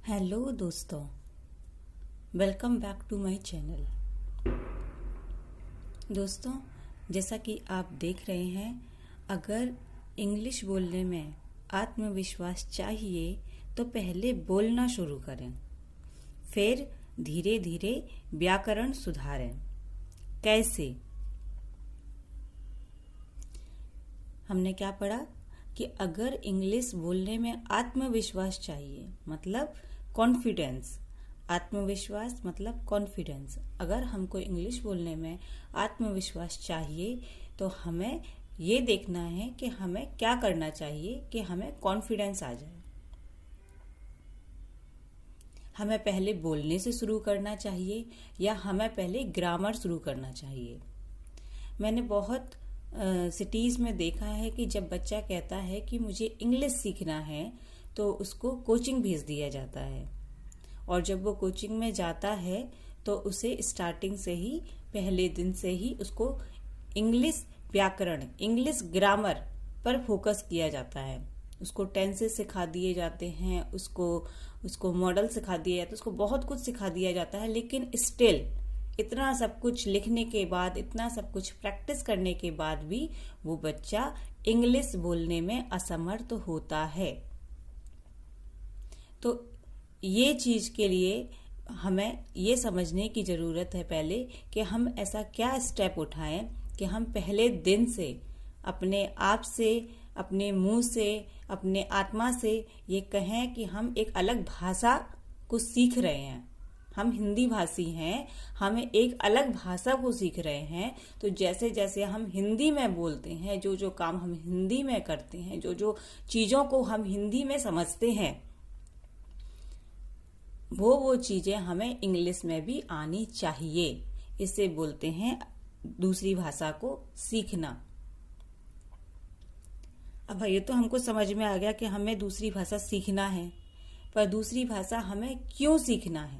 Hello दोस्तों, welcome back to my channel. दोस्तों, जैसा कि आप देख रहे हैं, अगर इंग्लिश बोलने में आत्मविश्वास चाहिए तो पहले बोलना शुरू करें, फिर धीरे धीरे व्याकरण सुधारें। कैसे? हमने क्या पढ़ा कि अगर इंग्लिश बोलने में आत्मविश्वास चाहिए मतलब कॉन्फिडेंस, आत्मविश्वास मतलब कॉन्फिडेंस। अगर हमको इंग्लिश बोलने में आत्मविश्वास चाहिए तो हमें ये देखना है कि हमें क्या करना चाहिए कि हमें कॉन्फिडेंस आ जाए। हमें पहले बोलने से शुरू करना चाहिए या हमें पहले ग्रामर शुरू करना चाहिए। मैंने बहुत सिटीज़ में देखा है कि जब बच्चा कहता है कि मुझे इंग्लिश सीखना है तो उसको कोचिंग भेज दिया जाता है, और जब वो कोचिंग में जाता है तो उसे स्टार्टिंग से ही पहले दिन से ही उसको इंग्लिश व्याकरण, इंग्लिश ग्रामर पर फोकस किया जाता है। उसको टेंसेस सिखा दिए जाते हैं, उसको मॉडल सिखा दिया जाता है, उसको बहुत कुछ सिखा दिया जाता है। लेकिन स्टिल इतना सब कुछ लिखने के बाद, इतना सब कुछ प्रैक्टिस करने के बाद भी वो बच्चा इंग्लिश बोलने में असमर्थ होता है। तो ये चीज के लिए हमें ये समझने की जरूरत है पहले कि हम ऐसा क्या स्टेप उठाएं कि हम पहले दिन से अपने आप से, अपने मुंह से, अपने आत्मा से ये कहें कि हम एक अलग भाषा को सीख रहे हैं। हम हिंदी भाषी हैं, हम एक अलग भाषा को सीख रहे हैं। तो जैसे जैसे हम हिंदी में बोलते हैं, जो जो काम हम हिंदी में करते हैं, जो जो चीजों को हम हिंदी में समझते हैं, वो चीजें हमें इंग्लिश में भी आनी चाहिए। इसे बोलते हैं दूसरी भाषा को सीखना। अब ये तो हमको समझ में आ गया कि हमें दूसरी भाषा सीखना है, पर दूसरी भाषा हमें क्यों सीखना है,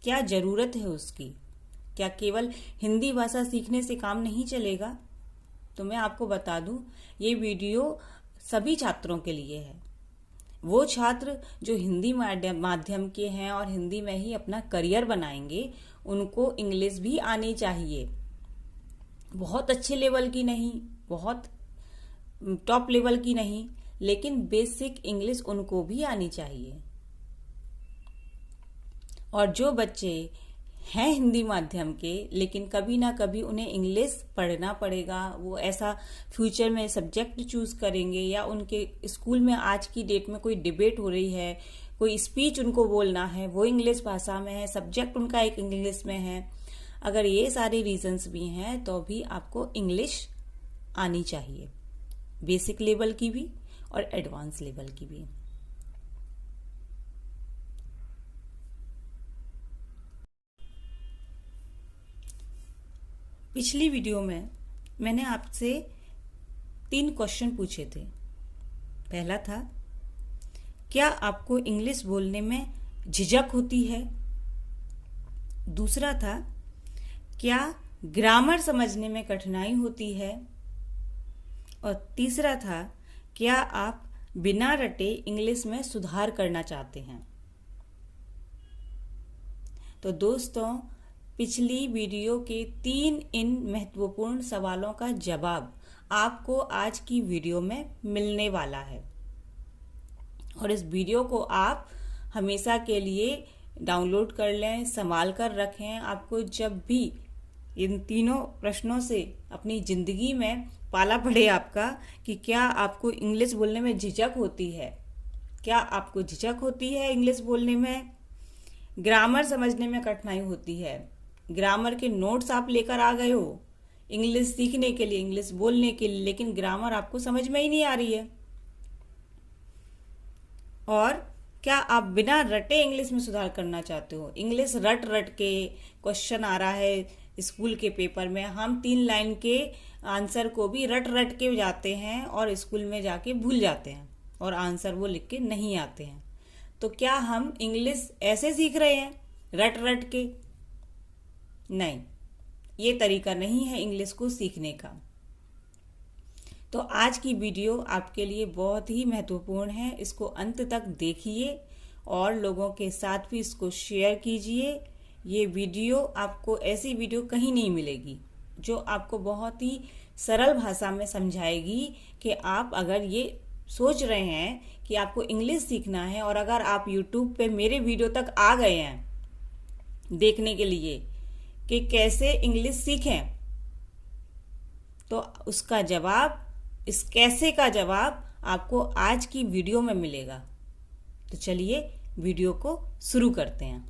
क्या जरूरत है उसकी? क्या केवल हिंदी भाषा सीखने से काम नहीं चलेगा? तो मैं आपको बता दूं, ये वीडियो सभी छात्रों के लिए है। वो छात्र जो हिंदी माध्यम के हैं और हिंदी में ही अपना करियर बनाएंगे, उनको इंग्लिश भी आनी चाहिए। बहुत अच्छे लेवल की नहीं, बहुत टॉप लेवल की नहीं, लेकिन बेसिक इंग्लिश उनको भी आनी चाहिए। और जो बच्चे हैं हिंदी माध्यम के लेकिन कभी ना कभी उन्हें इंग्लिश पढ़ना पड़ेगा, वो ऐसा फ्यूचर में सब्जेक्ट चूज करेंगे, या उनके स्कूल में आज की डेट में कोई डिबेट हो रही है, कोई स्पीच उनको बोलना है, वो इंग्लिश भाषा में है, सब्जेक्ट उनका एक इंग्लिश में है। अगर ये सारे रीजंस भी हैं तो भी आपको इंग्लिश आनी चाहिए, बेसिक लेवल की भी और एडवांस लेवल की भी। पिछली वीडियो में मैंने आपसे 3 क्वेश्चन पूछे थे। पहला था, क्या आपको इंग्लिश बोलने में झिझक होती है? दूसरा था, क्या ग्रामर समझने में कठिनाई होती है? और तीसरा था, क्या आप बिना रटे इंग्लिश में सुधार करना चाहते हैं? तो दोस्तों, पिछली वीडियो के 3 इन महत्वपूर्ण सवालों का जवाब आपको आज की वीडियो में मिलने वाला है, और इस वीडियो को आप हमेशा के लिए डाउनलोड कर लें, संभाल कर रखें। आपको जब भी इन तीनों प्रश्नों से अपनी जिंदगी में पाला पड़े आपका कि क्या आपको इंग्लिश बोलने में झिझक होती है, क्या आपको झिझक होती है इंग्लिश बोलने में, ग्रामर समझने में कठिनाई होती है, ग्रामर के नोट्स आप लेकर आ गए हो इंग्लिश सीखने के लिए, इंग्लिश बोलने के लिए, लेकिन ग्रामर आपको समझ में ही नहीं आ रही है, और क्या आप बिना रटे इंग्लिश में सुधार करना चाहते हो? इंग्लिश रट रट के क्वेश्चन आ रहा है स्कूल के पेपर में, हम 3 लाइन के आंसर को भी रट रट के जाते हैं और स्कूल में जाके भूल जाते हैं और आंसर वो लिख के नहीं आते हैं। तो क्या हम इंग्लिश ऐसे सीख रहे हैं रट रट के? नहीं, ये तरीका नहीं है इंग्लिश को सीखने का। तो आज की वीडियो आपके लिए बहुत ही महत्वपूर्ण है, इसको अंत तक देखिए और लोगों के साथ भी इसको शेयर कीजिए। ये वीडियो आपको, ऐसी वीडियो कहीं नहीं मिलेगी जो आपको बहुत ही सरल भाषा में समझाएगी कि आप अगर ये सोच रहे हैं कि आपको इंग्लिश सीखना है और अगर आप YouTube पे मेरे वीडियो तक आ गए हैं देखने के लिए कि कैसे इंग्लिश सीखें, तो उसका जवाब, इस कैसे का जवाब आपको आज की वीडियो में मिलेगा। तो चलिए वीडियो को शुरू करते हैं।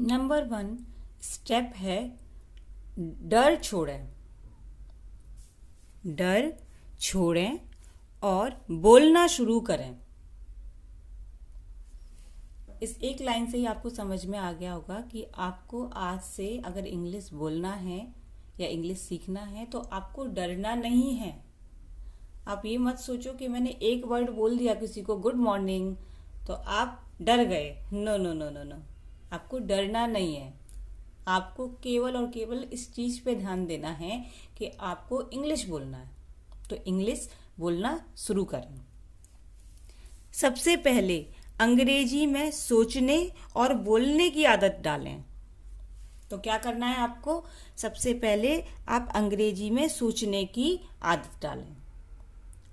नंबर 1 स्टेप है डर छोड़ें। डर छोड़ें और बोलना शुरू करें। इस एक लाइन से ही आपको समझ में आ गया होगा कि आपको आज से अगर इंग्लिश बोलना है या इंग्लिश सीखना है तो आपको डरना नहीं है। आप ये मत सोचो कि मैंने एक वर्ड बोल दिया किसी को गुड मॉर्निंग तो आप डर गए। No no no no no, आपको डरना नहीं है। आपको केवल और केवल इस चीज पे ध्यान देना है कि आपको इंग्लिश बोलना है। तो इंग्लिश बोलना शुरू करें। सबसे पहले अंग्रेजी में सोचने और बोलने की आदत डालें। तो क्या करना है आपको? सबसे पहले आप अंग्रेजी में सोचने की आदत डालें।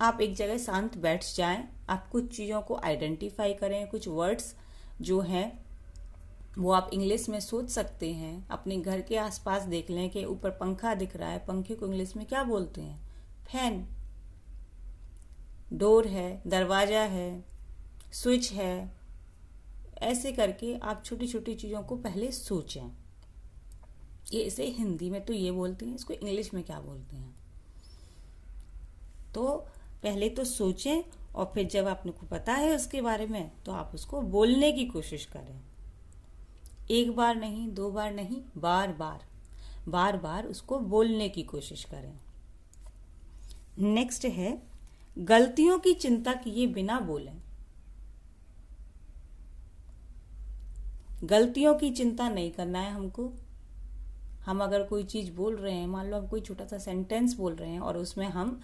आप एक जगह शांत बैठ जाएं, आप कुछ चीज़ों को आइडेंटिफाई करें, कुछ वर्ड्स जो हैं वो आप इंग्लिश में सोच सकते हैं। अपने घर के आसपास देख लें कि ऊपर पंखा दिख रहा है, पंखे को इंग्लिश में क्या बोलते हैं? फैन। डोर है, दरवाजा है, स्विच है। ऐसे करके आप छोटी छोटी चीज़ों को पहले सोचें। ये इसे हिंदी में तो ये बोलते हैं, इसको इंग्लिश में क्या बोलते हैं? तो पहले तो सोचें और फिर जब आपको पता है उसके बारे में तो आप उसको बोलने की कोशिश करें। एक बार नहीं, 2 बार नहीं, बार बार उसको बोलने की कोशिश करें। नेक्स्ट है गलतियों की चिंता किए बिना बोलें। गलतियों की चिंता नहीं करना है हमको। हम अगर कोई चीज बोल रहे हैं, मान लो हम कोई छोटा सा सेंटेंस बोल रहे हैं और उसमें हम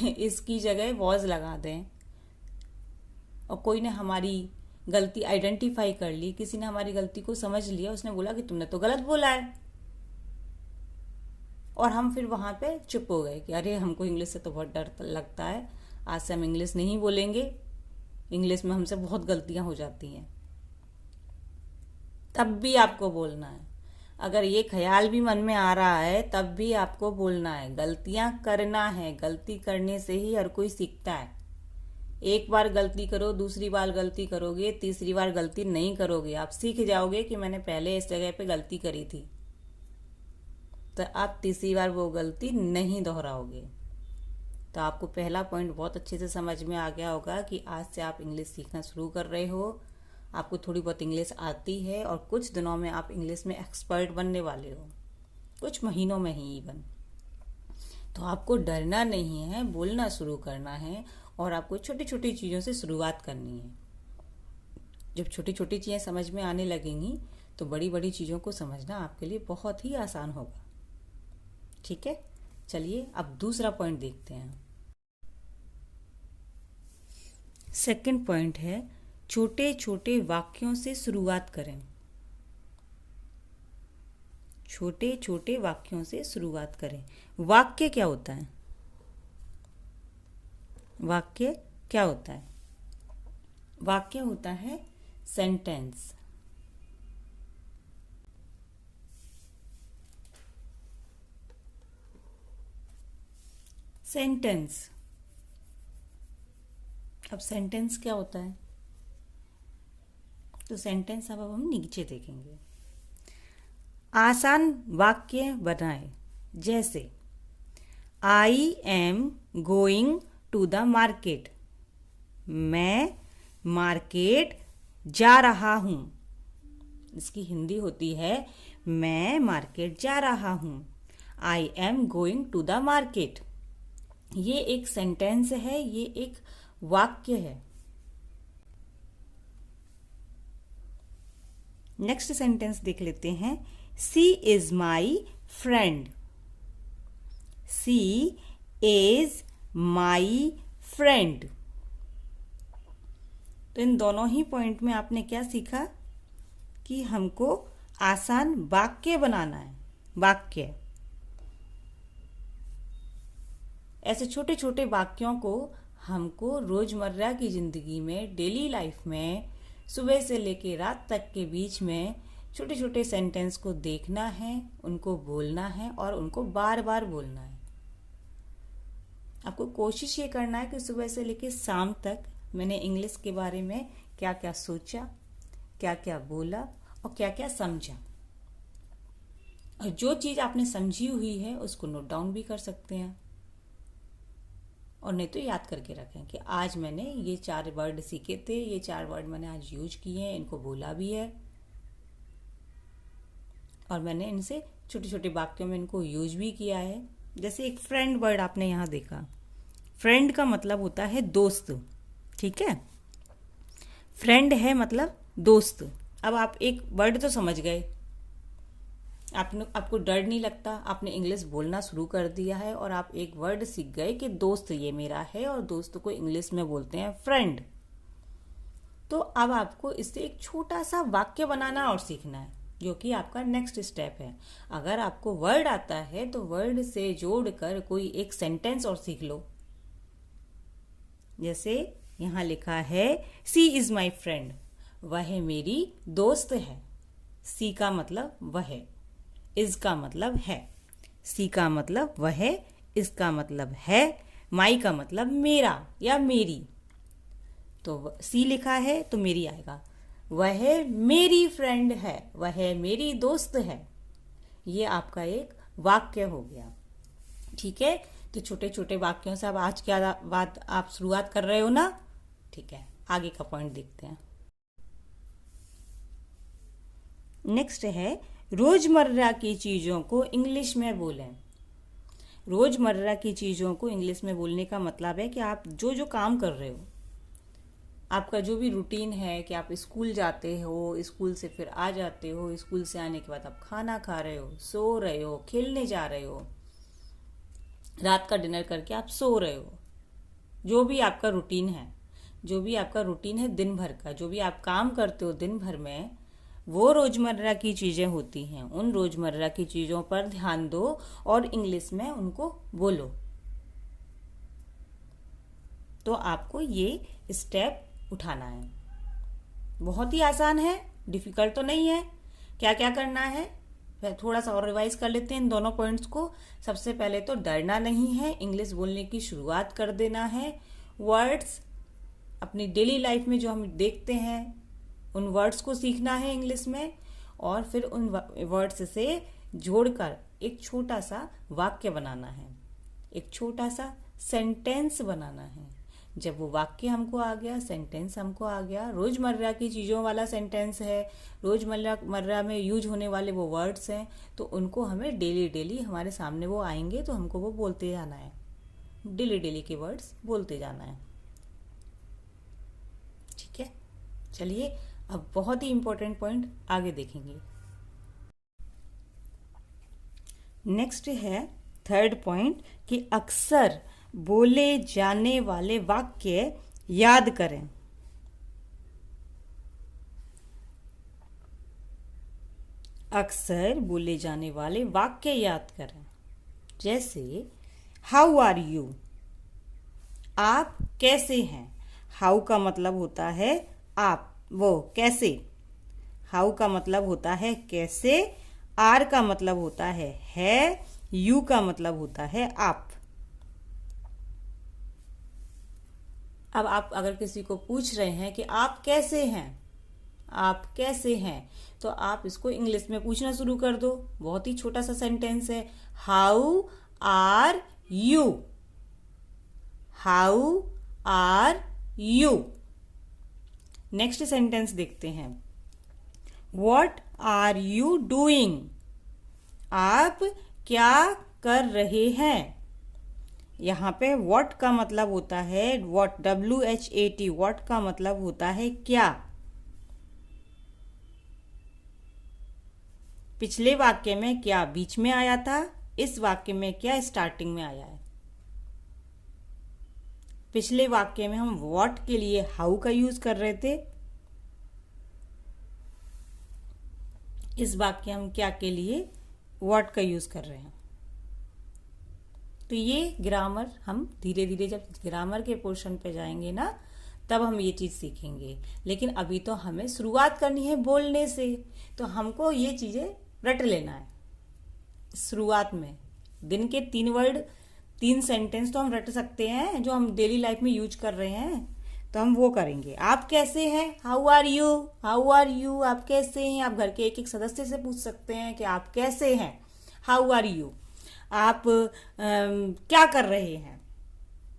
इसकी जगह वॉज लगा दें और कोई ने हमारी गलती आइडेंटिफाई कर ली, किसी ने हमारी गलती को समझ लिया, उसने बोला कि तुमने तो गलत बोला है, और हम फिर वहां पे चुप हो गए कि अरे हमको इंग्लिश से तो बहुत डर लगता है, आज से हम इंग्लिश नहीं बोलेंगे, इंग्लिश में हमसे बहुत गलतियां हो जाती हैं। तब भी आपको बोलना है। अगर ये ख्याल भी मन में आ रहा है तब भी आपको बोलना है। गलतियां करना है, गलती करने से ही हर कोई सीखता है। एक बार गलती करो, दूसरी बार गलती करोगे, तीसरी बार गलती नहीं करोगे, आप सीख जाओगे कि मैंने पहले इस जगह पे गलती करी थी, तो आप तीसरी बार वो गलती नहीं दोहराओगे। तो आपको पहला पॉइंट बहुत अच्छे से समझ में आ गया होगा कि आज से आप इंग्लिश सीखना शुरू कर रहे हो, आपको थोड़ी बहुत इंग्लिश आती है और कुछ दिनों में आप इंग्लिश में एक्सपर्ट बनने वाले हो, कुछ महीनों में ही इवन। तो आपको डरना नहीं है, बोलना शुरू करना है और आपको छोटी छोटी चीज़ों से शुरुआत करनी है। जब छोटी छोटी चीज़ें समझ में आने लगेंगी तो बड़ी बड़ी चीज़ों को समझना आपके लिए बहुत ही आसान होगा। ठीक है, चलिए अब दूसरा पॉइंट देखते हैं। सेकंड पॉइंट है छोटे छोटे वाक्यों से शुरुआत करें। छोटे छोटे वाक्यों से शुरुआत करें। वाक्य क्या होता है? वाक्य क्या होता है? वाक्य होता है सेंटेंस। सेंटेंस। अब सेंटेंस क्या होता है? तो सेंटेंस अब हम नीचे देखेंगे। आसान वाक्य बनाएं, जैसे I am going to the market. मैं मार्केट जा रहा हूं। इसकी हिंदी होती है मैं मार्केट जा रहा हूं। I am going to the market. ये एक सेंटेंस है, ये एक वाक्य है। नेक्स्ट सेंटेंस देख लेते हैं। She is my friend. She is my friend. तो इन दोनों ही पॉइंट में आपने क्या सीखा कि हमको आसान वाक्य बनाना है। वाक्य, ऐसे छोटे छोटे वाक्यों को हमको रोजमर्रा की जिंदगी में, डेली लाइफ में, सुबह से लेके रात तक के बीच में छोटे छोटे सेंटेंस को देखना है, उनको बोलना है और उनको बार बार बोलना है। आपको कोशिश ये करना है कि सुबह से लेके शाम तक मैंने इंग्लिश के बारे में क्या क्या सोचा, क्या क्या बोला और क्या क्या समझा। और जो चीज आपने समझी हुई है उसको नोट डाउन भी कर सकते हैं, और नहीं तो याद करके रखें कि आज मैंने ये 4 वर्ड सीखे थे, ये 4 वर्ड मैंने आज यूज किए हैं, इनको बोला भी है और मैंने इनसे छोटे छोटे वाक्यों में इनको यूज भी किया है। जैसे एक फ्रेंड वर्ड आपने यहाँ देखा, फ्रेंड का मतलब होता है दोस्त, ठीक है। फ्रेंड है मतलब दोस्त। अब आप एक वर्ड तो समझ गए, आपको डर नहीं लगता, आपने इंग्लिश बोलना शुरू कर दिया है और आप एक वर्ड सीख गए कि दोस्त ये मेरा है, और दोस्त को इंग्लिश में बोलते हैं फ्रेंड। तो अब आपको इससे एक छोटा सा वाक्य बनाना और सीखना है, जो कि आपका नेक्स्ट स्टेप है। अगर आपको वर्ड आता है तो वर्ड से जोड़कर कोई एक सेंटेंस और सीख लो। जैसे यहां लिखा है सी इज माई फ्रेंड, वह मेरी दोस्त है। सी का मतलब वह, इज का मतलब है, सी का मतलब वह, इसका मतलब है, माई का मतलब मेरा या मेरी। तो सी लिखा है तो मेरी आएगा। वह मेरी फ्रेंड है, वह मेरी दोस्त है। ये आपका एक वाक्य हो गया, ठीक है। तो छोटे छोटे वाक्यों से अब आज क्या बात आप शुरुआत कर रहे हो ना, ठीक है। आगे का पॉइंट देखते हैं। नेक्स्ट है रोजमर्रा की चीजों को इंग्लिश में बोलें। रोजमर्रा की चीजों को इंग्लिश में बोलने का मतलब है कि आप जो जो काम कर रहे हो, आपका जो भी रूटीन है, कि आप स्कूल जाते हो, स्कूल से फिर आ जाते हो, स्कूल से आने के बाद आप खाना खा रहे हो, सो रहे हो, खेलने जा रहे हो, रात का डिनर करके आप सो रहे हो, जो भी आपका रूटीन है, जो भी आपका रूटीन है दिन भर का, जो भी आप काम करते हो दिन भर में, वो रोजमर्रा की चीजें होती हैं। उन रोजमर्रा की चीजों पर ध्यान दो और इंग्लिश में उनको बोलो। तो आपको ये स्टेप उठाना है। बहुत ही आसान है, डिफिकल्ट तो नहीं है। क्या क्या करना है, फिर थोड़ा सा और रिवाइज कर लेते हैं इन दोनों पॉइंट्स को। सबसे पहले तो डरना नहीं है, इंग्लिश बोलने की शुरुआत कर देना है। वर्ड्स अपनी डेली लाइफ में जो हम देखते हैं, उन वर्ड्स को सीखना है इंग्लिश में, और फिर उन वर्ड्स से जोड़कर एक छोटा सा वाक्य बनाना है, एक छोटा सा सेंटेंस बनाना है। जब वो वाक्य हमको आ गया, सेंटेंस हमको आ गया, रोजमर्रा की चीजों वाला सेंटेंस है, रोजमर्रा में यूज होने वाले वो वर्ड्स हैं, तो उनको हमें डेली डेली हमारे सामने वो आएंगे तो हमको वो बोलते जाना है। डेली डेली के वर्ड्स बोलते जाना है, ठीक है। चलिए अब बहुत ही इंपॉर्टेंट पॉइंट आगे देखेंगे। नेक्स्ट है थर्ड पॉइंट कि अक्सर बोले जाने वाले वाक्य याद करें। अक्सर बोले जाने वाले वाक्य याद करें। जैसे हाउ आर यू, आप कैसे हैं। हाउ का मतलब होता है आप, वो कैसे। हाउ का मतलब होता है कैसे, आर का मतलब होता है, यू का मतलब होता है आप। अब आप अगर किसी को पूछ रहे हैं कि आप कैसे हैं, आप कैसे हैं, तो आप इसको इंग्लिश में पूछना शुरू कर दो। बहुत ही छोटा सा सेंटेंस है, how are you, how are you. Next sentence देखते हैं, वॉट आर यू डूइंग, आप क्या कर रहे हैं। यहां पे वॉट का मतलब होता है वॉट, WHAT, वॉट का मतलब होता है क्या। पिछले वाक्य में क्या बीच में आया था, इस वाक्य में क्या स्टार्टिंग में आया है। पिछले वाक्य में हम व्हाट के लिए हाउ का यूज कर रहे थे, इस वाक्य हम क्या के लिए व्हाट का यूज कर रहे हैं। तो ये ग्रामर हम धीरे धीरे जब ग्रामर के पोर्शन पे जाएंगे ना, तब हम ये चीज सीखेंगे। लेकिन अभी तो हमें शुरुआत करनी है बोलने से, तो हमको ये चीजें रट लेना है। शुरुआत में दिन के 3 वर्ड 3 सेंटेंस तो हम रट सकते हैं, जो हम डेली लाइफ में यूज कर रहे हैं, तो हम वो करेंगे। आप कैसे हैं, how are you, how are you, आप कैसे हैं। आप घर के एक एक सदस्य से पूछ सकते हैं कि आप कैसे हैं, हाउ आर यू। आप क्या कर रहे हैं,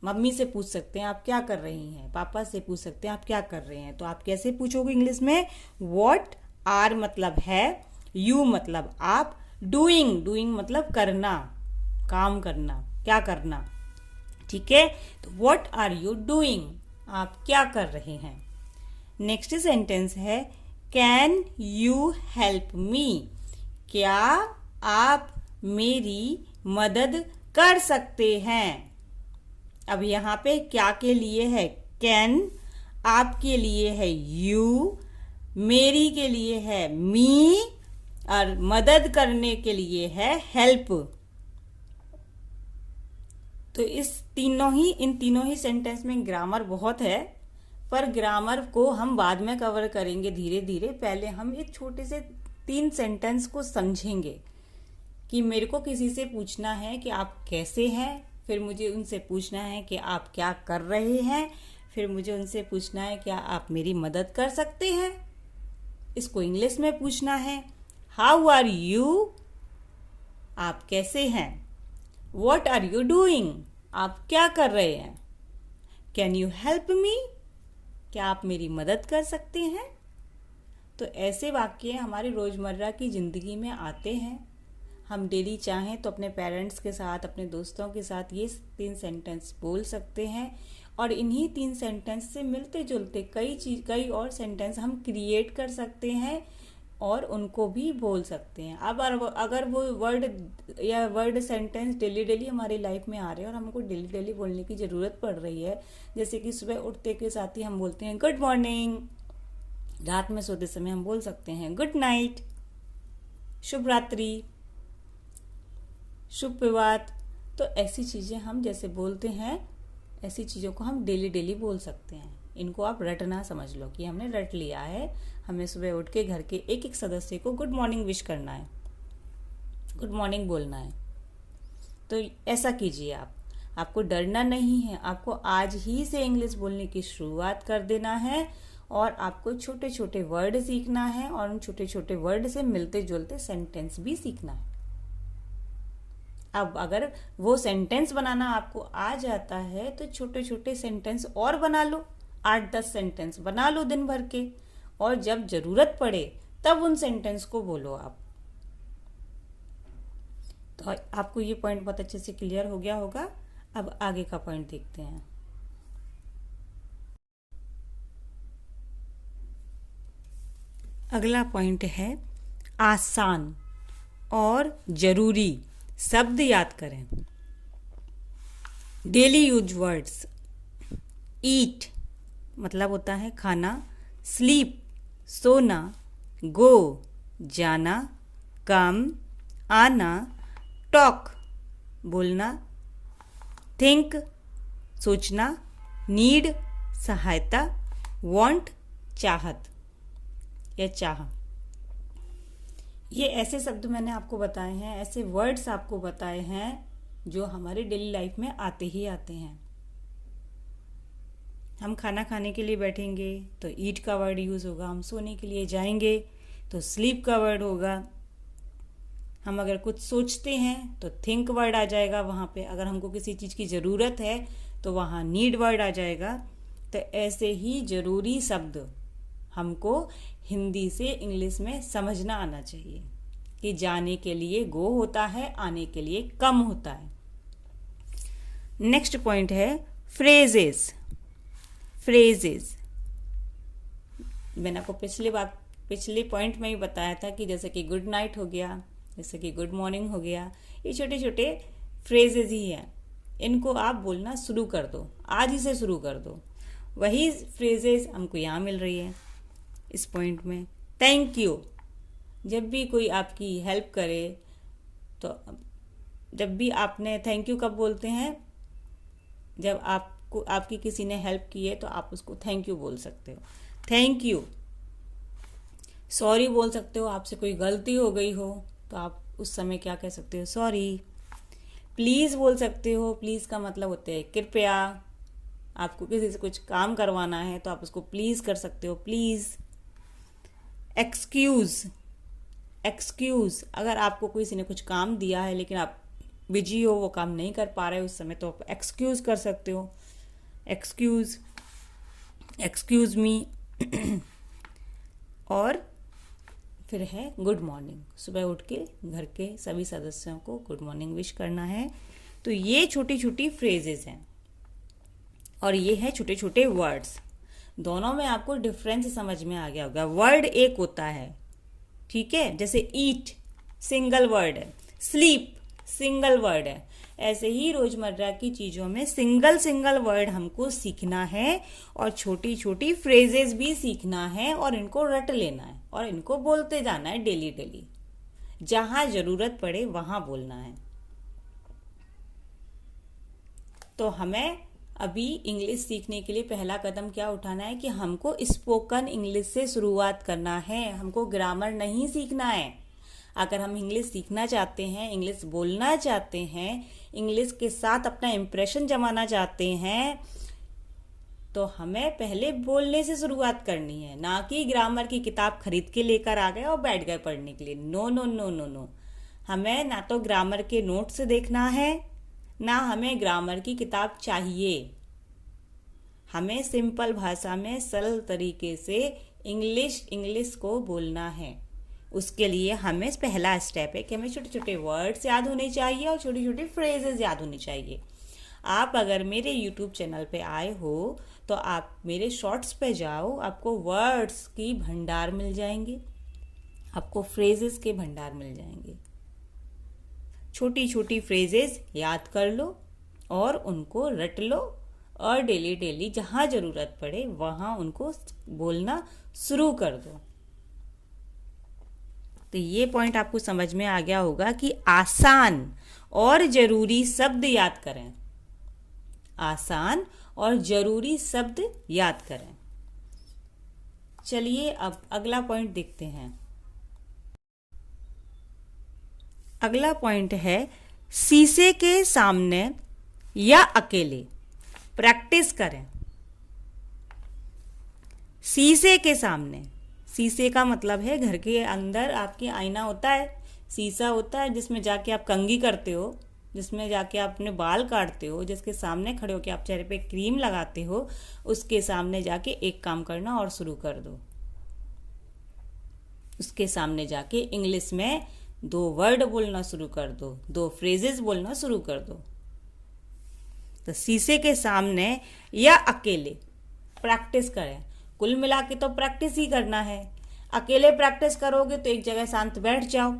मम्मी से पूछ सकते हैं आप क्या कर रही हैं, पापा से पूछ सकते हैं आप क्या कर रहे हैं। तो आप कैसे पूछोगे इंग्लिश में, व्हाट, आर मतलब है, यू मतलब आप, डूइंग, डूइंग मतलब करना, काम करना, क्या करना, ठीक है। तो व्हाट आर यू डूइंग, आप क्या कर रहे हैं। नेक्स्ट सेंटेंस है कैन यू हेल्प मी, क्या आप मेरी मदद कर सकते हैं। अब यहाँ पे क्या के लिए है कैन, आपके लिए है यू, मेरी के लिए है मी, और मदद करने के लिए है हेल्प। तो इन तीनों ही सेंटेंस में ग्रामर बहुत है, पर ग्रामर को हम बाद में कवर करेंगे धीरे धीरे। पहले हम एक छोटे से 3 सेंटेंस को समझेंगे कि मेरे को किसी से पूछना है कि आप कैसे हैं, फिर मुझे उनसे पूछना है कि आप क्या कर रहे हैं, फिर मुझे उनसे पूछना है क्या आप मेरी मदद कर सकते हैं। इसको इंग्लिश में पूछना है हाउ आर यू, आप कैसे हैं। व्हाट आर यू डूइंग, आप क्या कर रहे हैं। कैन यू हेल्प मी, क्या आप मेरी मदद कर सकते हैं। तो ऐसे वाक्य हमारी रोजमर्रा की जिंदगी में आते हैं। हम डेली चाहें तो अपने पेरेंट्स के साथ, अपने दोस्तों के साथ ये 3 सेंटेंस बोल सकते हैं, और इन्हीं 3 सेंटेंस से मिलते जुलते कई और सेंटेंस हम क्रिएट कर सकते हैं और उनको भी बोल सकते हैं। अब अगर वो वर्ड सेंटेंस डेली डेली हमारी लाइफ में आ रहे हैं और हमको डेली डेली बोलने की ज़रूरत पड़ रही है, जैसे कि सुबह उठते के साथ ही हम बोलते हैं गुड मॉर्निंग, रात में सोते समय हम बोल सकते हैं गुड नाइट, शुभ रात्रि, शुभ प्रभात। तो ऐसी चीज़ें हम जैसे बोलते हैं, ऐसी चीज़ों को हम डेली डेली बोल सकते हैं। इनको आप रटना समझ लो कि हमने रट लिया है। हमें सुबह उठ के घर के एक एक सदस्य को गुड मॉर्निंग विश करना है, गुड मॉर्निंग बोलना है। तो ऐसा कीजिए आप, आपको डरना नहीं है, आपको आज ही से इंग्लिश बोलने की शुरुआत कर देना है, और आपको छोटे छोटे वर्ड सीखना है, और उन छोटे छोटे वर्ड से मिलते जुलते सेंटेंस भी सीखना है। अब अगर वो सेंटेंस बनाना आपको आ जाता है तो छोटे छोटे सेंटेंस और बना लो, 8-10 सेंटेंस बना लो दिन भर के, और जब जरूरत पड़े तब उन सेंटेंस को बोलो आप। तो आपको ये पॉइंट बहुत अच्छे से क्लियर हो गया होगा। अब आगे का पॉइंट देखते हैं। अगला पॉइंट है आसान और जरूरी शब्द याद करें। डेली यूज वर्ड्स, ईट मतलब होता है खाना, स्लीप सोना, गो जाना, कम आना, टॉक बोलना, थिंक सोचना, नीड सहायता, वांट चाहत या चाह। ये ऐसे शब्द मैंने आपको बताए हैं, ऐसे वर्ड्स आपको बताए हैं जो हमारे डेली लाइफ में आते ही आते हैं। हम खाना खाने के लिए बैठेंगे तो ईट का वर्ड यूज होगा, हम सोने के लिए जाएंगे तो स्लीप का वर्ड होगा, हम अगर कुछ सोचते हैं तो थिंक वर्ड आ जाएगा वहाँ पे, अगर हमको किसी चीज़ की ज़रूरत है तो वहाँ नीड वर्ड आ जाएगा। तो ऐसे ही ज़रूरी शब्द हमको हिंदी से इंग्लिश में समझना आना चाहिए कि जाने के लिए गो होता है, आने के लिए कम होता है। नेक्स्ट पॉइंट है फ्रेजेस। फ्रेजेस मैंने आपको पिछले पॉइंट में ही बताया था कि जैसे कि गुड नाइट हो गया, जैसे कि गुड मॉर्निंग हो गया, ये छोटे छोटे फ्रेजेस ही हैं। इनको आप बोलना शुरू कर दो, आज ही से शुरू कर दो। वही फ्रेजेस हमको यहाँ मिल रही है इस पॉइंट में। थैंक यू, जब भी कोई आपकी हेल्प करे तो जब भी आपने थैंक यू कब बोलते हैं, जब आपको आपकी किसी ने हेल्प की है तो आप उसको थैंक यू बोल सकते हो, थैंक यू। सॉरी बोल सकते हो, आपसे कोई गलती हो गई हो तो आप उस समय क्या कह सकते हो, सॉरी। प्लीज़ बोल सकते हो, प्लीज़ का मतलब होता है कृपया। आपको किसी से कुछ काम करवाना है तो आप उसको प्लीज़ कर सकते हो, प्लीज़। एक्सक्यूज़, एक्सक्यूज़, अगर आपको किसी ने कुछ काम दिया है लेकिन आप बिजी हो, वो काम नहीं कर पा रहे उस समय, तो आप एक्सक्यूज़ कर सकते हो, एक्सक्यूज़, एक्सक्यूज़ मी। और फिर है गुड मॉर्निंग, सुबह उठ के घर के सभी सदस्यों को गुड मॉर्निंग विश करना है। तो ये छोटी छोटी फ्रेजेस हैं और ये है छोटे छोटे वर्ड्स। दोनों में आपको डिफरेंस समझ में आ गया होगा। वर्ड एक होता है, ठीक है, जैसे ईट सिंगल वर्ड है, स्लीप सिंगल वर्ड है, ऐसे ही रोजमर्रा की चीजों में सिंगल सिंगल वर्ड हमको सीखना है और छोटी छोटी फ्रेजेस भी सीखना है और इनको रट लेना है और इनको बोलते जाना है डेली डेली। जहां जरूरत पड़े वहां बोलना है। तो हमें अभी इंग्लिश सीखने के लिए पहला कदम क्या उठाना है कि हमको स्पोकन इंग्लिश से शुरुआत करना है, हमको ग्रामर नहीं सीखना है। अगर हम इंग्लिश सीखना चाहते हैं, इंग्लिश बोलना चाहते हैं, इंग्लिश के साथ अपना इम्प्रेशन जमाना चाहते हैं, तो हमें पहले बोलने से शुरुआत करनी है, ना कि ग्रामर की किताब खरीद के लेकर आ गए और बैठ गए पढ़ने के लिए। No no no no no, हमें ना तो ग्रामर के नोट से देखना है, ना हमें ग्रामर की किताब चाहिए। हमें सिंपल भाषा में सरल तरीके से इंग्लिश को बोलना है। उसके लिए हमें पहला स्टेप है कि हमें छोटे छोटे वर्ड्स याद होने चाहिए और छोटी छोटी फ्रेजेस याद होनी चाहिए। आप अगर मेरे YouTube चैनल पे आए हो तो आप मेरे शॉर्ट्स पे जाओ, आपको वर्ड्स की भंडार मिल जाएंगे, आपको फ्रेजेस के भंडार मिल जाएंगे। छोटी छोटी फ्रेजेस याद कर लो और उनको रट लो और डेली डेली जहां जरूरत पड़े वहां उनको बोलना शुरू कर दो। तो ये पॉइंट आपको समझ में आ गया होगा कि आसान और जरूरी शब्द याद करें, आसान और जरूरी शब्द याद करें। चलिए अब अगला पॉइंट देखते हैं। अगला पॉइंट है शीशे के सामने या अकेले प्रैक्टिस करें। शीशे के सामने, शीशे का मतलब है घर के अंदर आपके आईना होता है, शीशा होता है जिसमें जाके आप कंघी करते हो, जिसमें जाके आप अपने बाल काटते हो, जिसके सामने खड़े होकर आप चेहरे पे क्रीम लगाते हो, उसके सामने जाके एक काम करना और शुरू कर दो। उसके सामने जाके इंग्लिश में 2 वर्ड बोलना शुरू कर दो, 2 फ्रेजेस बोलना शुरू कर दो। तो शीशे के सामने या अकेले प्रैक्टिस करें। कुल मिला के तो प्रैक्टिस ही करना है। अकेले प्रैक्टिस करोगे तो एक जगह शांत बैठ जाओ,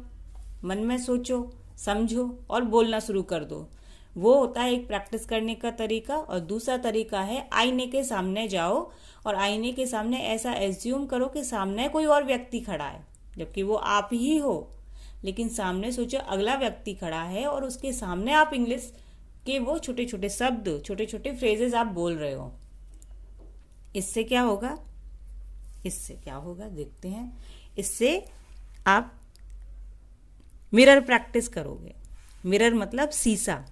मन में सोचो, समझो और बोलना शुरू कर दो। वो होता है एक प्रैक्टिस करने का तरीका। और दूसरा तरीका है आईने के सामने जाओ और आईने के सामने ऐसा एज्यूम करो कि सामने कोई और व्यक्ति खड़ा है, जबकि वो आप ही हो, लेकिन सामने सोचो अगला व्यक्ति खड़ा है और उसके सामने आप इंग्लिश के वो छोटे छोटे शब्द, छोटे छोटे फ्रेजेस आप बोल रहे हो। इससे क्या होगा, इससे क्या होगा देखते हैं। इससे आप मिरर प्रैक्टिस करोगे। मिरर मतलब शीशा,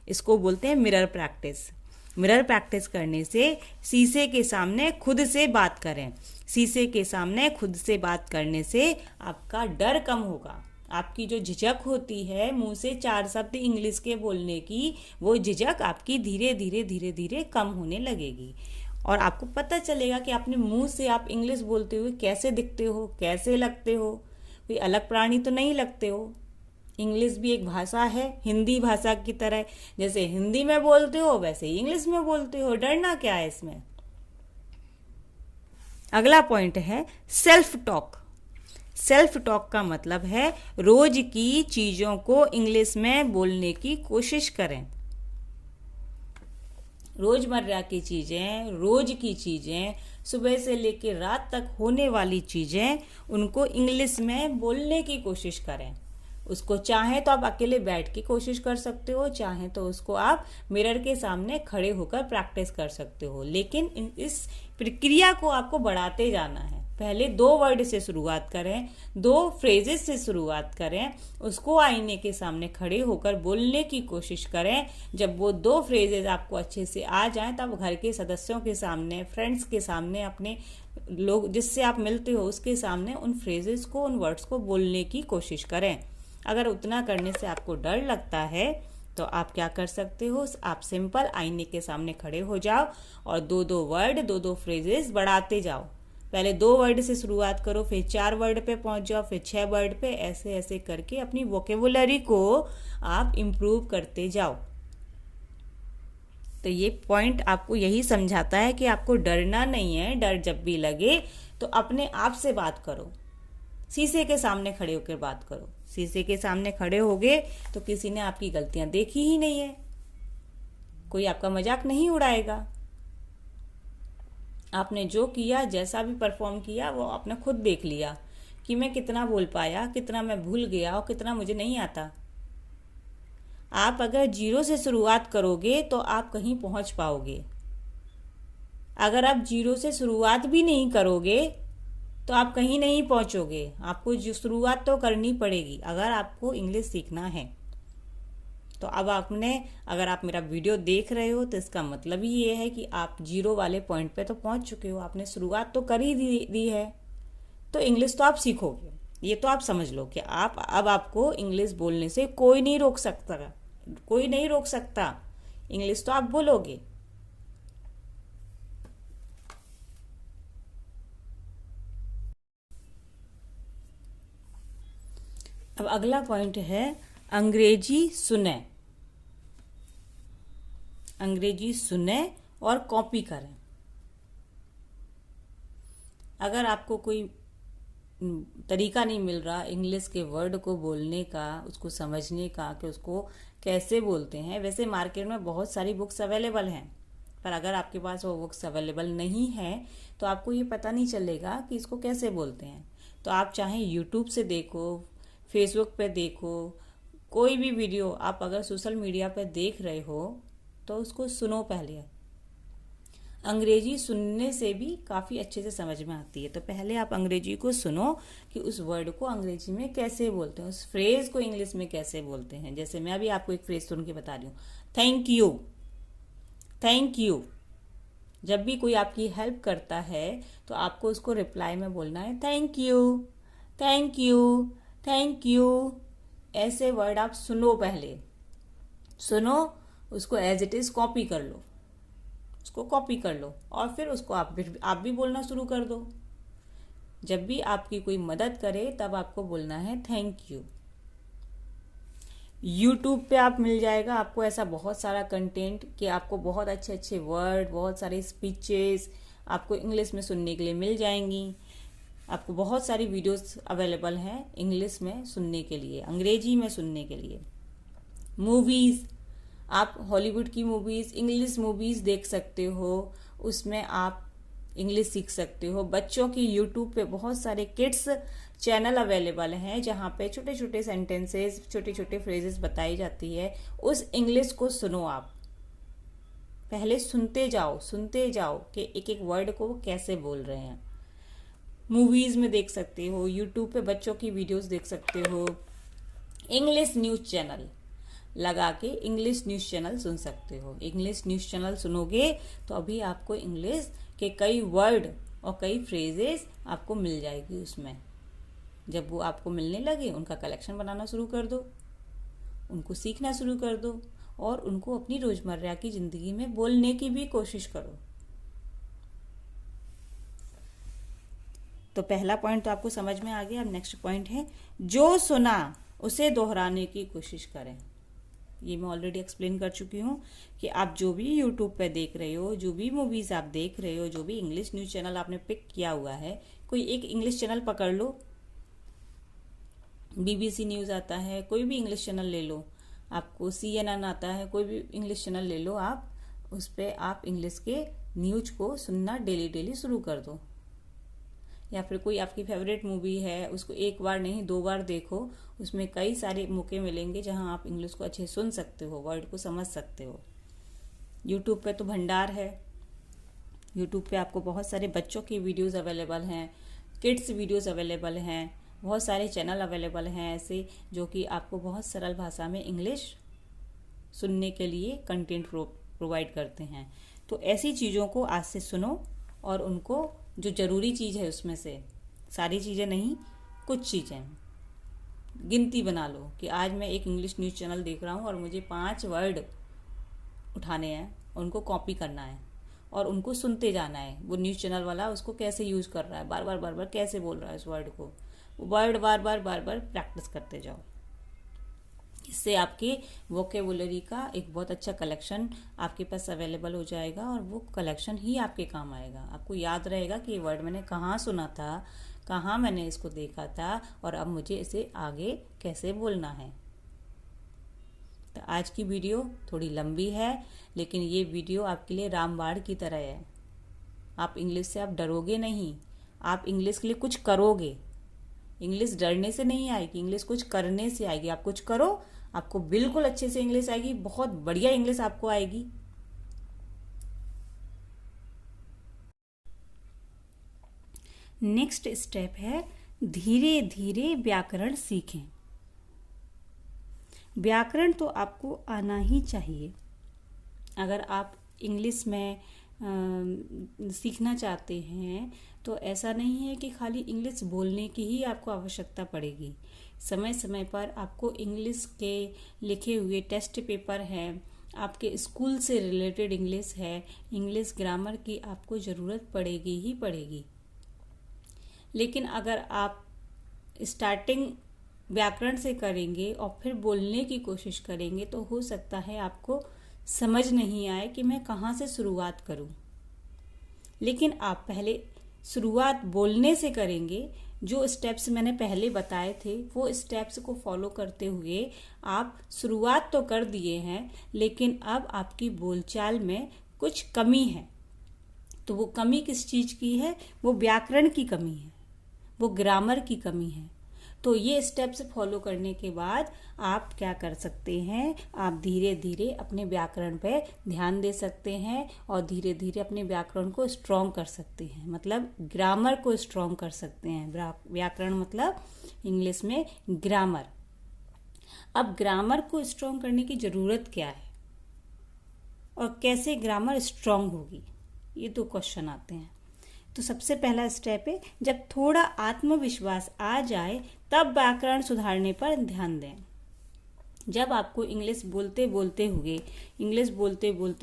इसको बोलते हैं मिरर प्रैक्टिस। मिरर प्रैक्टिस करने से शीशे के सामने खुद से बात करें। शीशे के सामने खुद से बात करने से आपका डर कम होगा। आपकी जो झिझक होती है मुंह से 4 शब्द इंग्लिश के बोलने की, वो झिझक आपकी धीरे धीरे धीरे धीरे कम होने लगेगी और आपको पता चलेगा कि अपने मुंह से आप इंग्लिश बोलते हुए कैसे दिखते हो, कैसे लगते हो। कोई अलग प्राणी तो नहीं लगते हो। इंग्लिश भी एक भाषा है, हिंदी भाषा की तरह। जैसे हिंदी में बोलते हो वैसे ही इंग्लिश में बोलते हो, डरना क्या है इसमें। अगला पॉइंट है सेल्फ टॉक। सेल्फ टॉक का मतलब है रोज की चीजों को इंग्लिश में बोलने की कोशिश करें। रोजमर्रा की चीजें, रोज की चीजें, सुबह से लेकर रात तक होने वाली चीजें, उनको इंग्लिश में बोलने की कोशिश करें। उसको चाहे तो आप अकेले बैठ के कोशिश कर सकते हो, चाहे तो उसको आप मिरर के सामने खड़े होकर प्रैक्टिस कर सकते हो, लेकिन इस प्रक्रिया को आपको बढ़ाते जाना है। पहले 2 वर्ड से शुरुआत करें, 2 फ्रेजेस से शुरुआत करें, उसको आईने के सामने खड़े होकर बोलने की कोशिश करें। जब वो 2 फ्रेजेस आपको अच्छे से आ जाएं, तब घर के सदस्यों के सामने, फ्रेंड्स के सामने, अपने लोग जिससे आप मिलते हो उसके सामने उन फ्रेजेस को, उन वर्ड्स को बोलने की कोशिश करें। अगर उतना करने से आपको डर लगता है तो आप क्या कर सकते हो, आप सिंपल आईने के सामने खड़े हो जाओ और 2-2 वर्ड, 2-2 फ्रेजेस बढ़ाते जाओ। पहले 2 वर्ड से शुरुआत करो, फिर 4 वर्ड पे पहुंच जाओ, फिर 6 वर्ड पे, ऐसे ऐसे करके अपनी वोकेबुलरी को आप इम्प्रूव करते जाओ। तो ये पॉइंट आपको यही समझाता है कि आपको डरना नहीं है। डर जब भी लगे तो अपने आप से बात करो, शीशे के सामने खड़े होकर बात करो। शीशे के सामने खड़े होगे तो किसी ने आपकी गलतियां देखी ही नहीं है, कोई आपका मजाक नहीं उड़ाएगा। आपने जो किया, जैसा भी परफॉर्म किया, वो आपने खुद देख लिया कि मैं कितना बोल पाया, कितना मैं भूल गया और कितना मुझे नहीं आता। आप अगर 0 से शुरुआत करोगे तो आप कहीं पहुंच पाओगे। अगर आप 0 से शुरुआत भी नहीं करोगे तो आप कहीं नहीं पहुंचोगे। आपको जो शुरुआत तो करनी पड़ेगी अगर आपको इंग्लिश सीखना है। तो अब अगर आप मेरा वीडियो देख रहे हो तो इसका मतलब ही ये है कि आप 0 वाले पॉइंट पे तो पहुंच चुके हो, आपने शुरुआत तो कर ही दी है। तो इंग्लिश तो आप सीखोगे, ये तो आप समझ लो कि अब आपको इंग्लिश बोलने से कोई नहीं रोक सकता, कोई नहीं रोक सकता। इंग्लिश तो आप बोलोगे। अब अगला पॉइंट है अंग्रेजी सुने। अंग्रेजी सुने और कॉपी करें। अगर आपको कोई तरीका नहीं मिल रहा इंग्लिश के वर्ड को बोलने का, उसको समझने का कि उसको कैसे बोलते हैं, वैसे मार्केट में बहुत सारी बुक्स अवेलेबल हैं, पर अगर आपके पास वो बुक्स अवेलेबल नहीं है तो आपको ये पता नहीं चलेगा कि इसको कैसे बोलते हैं। तो आप चाहे यूट्यूब से देखो, फेसबुक पे देखो, कोई भी वीडियो आप अगर सोशल मीडिया पे देख रहे हो तो उसको सुनो पहले। अंग्रेजी सुनने से भी काफ़ी अच्छे से समझ में आती है। तो पहले आप अंग्रेजी को सुनो कि उस वर्ड को अंग्रेजी में कैसे बोलते हैं, उस फ्रेज को इंग्लिश में कैसे बोलते हैं। जैसे मैं अभी आपको एक फ्रेज सुन के बता रही हूँ, थैंक यू। Thank you. जब भी कोई आपकी हेल्प करता है तो आपको उसको रिप्लाई में बोलना है thank you, thank you, thank you. ऐसे वर्ड आप सुनो, पहले सुनो, उसको एज इट इज कॉपी कर लो, उसको कॉपी कर लो और फिर उसको आप भी बोलना शुरू कर दो। जब भी आपकी कोई मदद करे तब आपको बोलना है थैंक यू। यूट्यूब पे आप मिल जाएगा आपको ऐसा बहुत सारा कंटेंट कि आपको बहुत अच्छे अच्छे वर्ड, बहुत सारे स्पीचेस आपको इंग्लिश में सुनने के लिए मिल जाएंगी। आपको बहुत सारी वीडियोस अवेलेबल हैं इंग्लिश में सुनने के लिए, अंग्रेजी में सुनने के लिए। मूवीज़, आप हॉलीवुड की मूवीज़, इंग्लिश मूवीज़ देख सकते हो, उसमें आप इंग्लिश सीख सकते हो। बच्चों की यूट्यूब पे बहुत सारे किड्स चैनल अवेलेबल हैं जहाँ पे छोटे छोटे सेंटेंसेस, छोटे छोटे फ्रेजेस बताई जाती है। उस इंग्लिश को सुनो आप, पहले सुनते जाओ कि एक एक वर्ड को वो कैसे बोल रहे हैं। मूवीज़ में देख सकते हो, यूट्यूब पे बच्चों की वीडियोस देख सकते हो। इंग्लिश न्यूज़ चैनल लगा के इंग्लिश न्यूज़ चैनल सुन सकते हो। इंग्लिश न्यूज़ चैनल सुनोगे तो अभी आपको इंग्लिश के कई वर्ड और कई फ्रेजेस आपको मिल जाएगी उसमें। जब वो आपको मिलने लगे उनका कलेक्शन बनाना शुरू कर दो, उनको सीखना शुरू कर दो और उनको अपनी रोजमर्रा की जिंदगी में बोलने की भी कोशिश करो। तो पहला पॉइंट तो आपको समझ में आ गया। अब नेक्स्ट पॉइंट है जो सुना उसे दोहराने की कोशिश करें। ये मैं ऑलरेडी एक्सप्लेन कर चुकी हूँ कि आप जो भी यूट्यूब पे देख रहे हो, जो भी मूवीज आप देख रहे हो, जो भी इंग्लिश न्यूज चैनल आपने पिक किया हुआ है, कोई एक इंग्लिश चैनल पकड़ लो, BBC न्यूज आता है, कोई भी इंग्लिश चैनल ले लो, आपको CNN आता है, कोई भी इंग्लिश चैनल ले लो, आप उस पर आप इंग्लिश के न्यूज को सुनना डेली डेली शुरू कर दो। या फिर कोई आपकी फेवरेट मूवी है, उसको एक बार नहीं 2 बार देखो। उसमें कई सारे मौके मिलेंगे जहां आप इंग्लिश को अच्छे सुन सकते हो, वर्ड को समझ सकते हो। यूट्यूब पे तो भंडार है। यूट्यूब पे आपको बहुत सारे बच्चों की वीडियोस अवेलेबल हैं, किड्स वीडियोस अवेलेबल हैं, बहुत सारे चैनल अवेलेबल हैं ऐसे जो कि आपको बहुत सरल भाषा में इंग्लिश सुनने के लिए कंटेंट प्रोवाइड करते हैं। तो ऐसी चीज़ों को आज से सुनो और उनको जो ज़रूरी चीज़ है उसमें से, सारी चीज़ें नहीं, कुछ चीज़ें गिनती बना लो कि आज मैं एक इंग्लिश न्यूज़ चैनल देख रहा हूँ और मुझे 5 वर्ड उठाने हैं, उनको कॉपी करना है और उनको सुनते जाना है। वो न्यूज़ चैनल वाला उसको कैसे यूज़ कर रहा है, बार बार कैसे बोल रहा है उस वर्ड को, वो वर्ड बार बार प्रैक्टिस करते जाओ। इससे आपके वोकेबुलरी का एक बहुत अच्छा कलेक्शन आपके पास अवेलेबल हो जाएगा और वो कलेक्शन ही आपके काम आएगा। आपको याद रहेगा कि ये वर्ड मैंने कहाँ सुना था, कहाँ मैंने इसको देखा था और अब मुझे इसे आगे कैसे बोलना है। तो आज की वीडियो थोड़ी लंबी है, लेकिन ये वीडियो आपके लिए रामबाण की तरह है। आप इंग्लिश से आप डरोगे नहीं, आप इंग्लिश के लिए कुछ करोगे। इंग्लिश डरने से नहीं आएगी, इंग्लिश कुछ करने से आएगी। आप कुछ करो, आपको बिल्कुल अच्छे से इंग्लिश आएगी, बहुत बढ़िया इंग्लिश आपको आएगी। नेक्स्ट स्टेप है धीरे धीरे व्याकरण सीखें। व्याकरण तो आपको आना ही चाहिए। अगर आप इंग्लिश में सीखना चाहते हैं तो ऐसा नहीं है कि खाली इंग्लिश बोलने की ही आपको आवश्यकता पड़ेगी। समय समय पर आपको इंग्लिश के लिखे हुए टेस्ट पेपर हैं, आपके स्कूल से रिलेटेड इंग्लिश है, इंग्लिश ग्रामर की आपको ज़रूरत पड़ेगी ही पड़ेगी। लेकिन अगर आप स्टार्टिंग व्याकरण से करेंगे और फिर बोलने की कोशिश करेंगे तो हो सकता है आपको समझ नहीं आए कि मैं कहाँ से शुरुआत करूं। लेकिन आप पहले शुरुआत बोलने से करेंगे। जो स्टेप्स मैंने पहले बताए थे वो स्टेप्स को फॉलो करते हुए आप शुरुआत तो कर दिए हैं, लेकिन अब आपकी बोलचाल में कुछ कमी है। तो वो कमी किस चीज़ की है? वो व्याकरण की कमी है, वो ग्रामर की कमी है। तो ये स्टेप्स फॉलो करने के बाद आप क्या कर सकते हैं? आप धीरे धीरे अपने व्याकरण पे ध्यान दे सकते हैं और धीरे धीरे अपने व्याकरण को स्ट्रॉन्ग कर सकते हैं, मतलब ग्रामर को स्ट्रॉन्ग कर सकते हैं। व्याकरण मतलब इंग्लिश में ग्रामर। अब ग्रामर को स्ट्रॉन्ग करने की ज़रूरत क्या है और कैसे ग्रामर स्ट्रॉन्ग होगी, ये 2 क्वेश्चन आते हैं। तो सबसे पहला स्टेप है, जब थोड़ा आत्मविश्वास आ जाए तब व्याकरण सुधारने पर ध्यान दें। जब आपको इंग्लिश बोलते बोलते